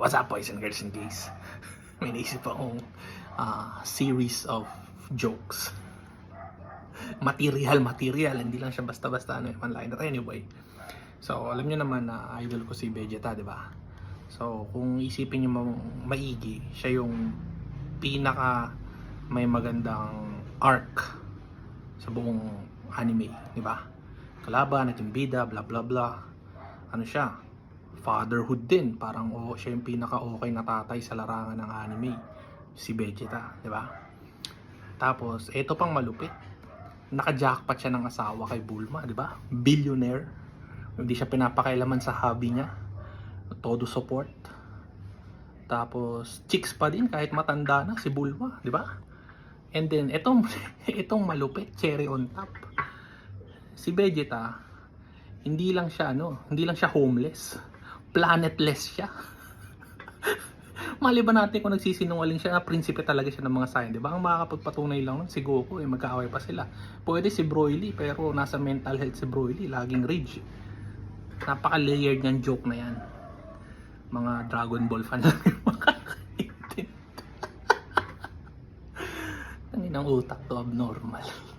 What's up, boys and girls and gays? May naisip akong series of jokes. Material, hindi lang siya basta-basta one-liner. Anyway, so alam niyo naman na idol ko si Vegeta, di ba? So kung isipin niyo maigi, siya yung pinaka may magandang arc sa buong anime, di ba? Kalaban, naging bida, bla bla bla. Ano siya? Fatherhood din, parang siya yung pinaka-okay na tatay sa larangan ng anime, si Vegeta, di ba? Tapos, ito pang malupit, naka-jackpot siya ng asawa kay Bulma, di ba? Billionaire, hindi siya pinapakailaman sa hobby niya, todo support. Tapos, chicks pa din kahit matanda na si Bulma, di ba? And then, itong malupit, cherry on top. Si Vegeta, hindi lang siya homeless. Planetless siya. Maliban natin kung nagsisinungaling siya na prinsipe talaga siya ng mga science, di ba? Ang makakapagpatunay lang nun si Goku, magkaaway pa sila. Pwede si Broly, pero nasa mental health si Broly, laging rage. Napaka-layered niyang joke na yan. Mga Dragon Ball fan lang yung makakaintindi. Tanginang utak to, abnormal.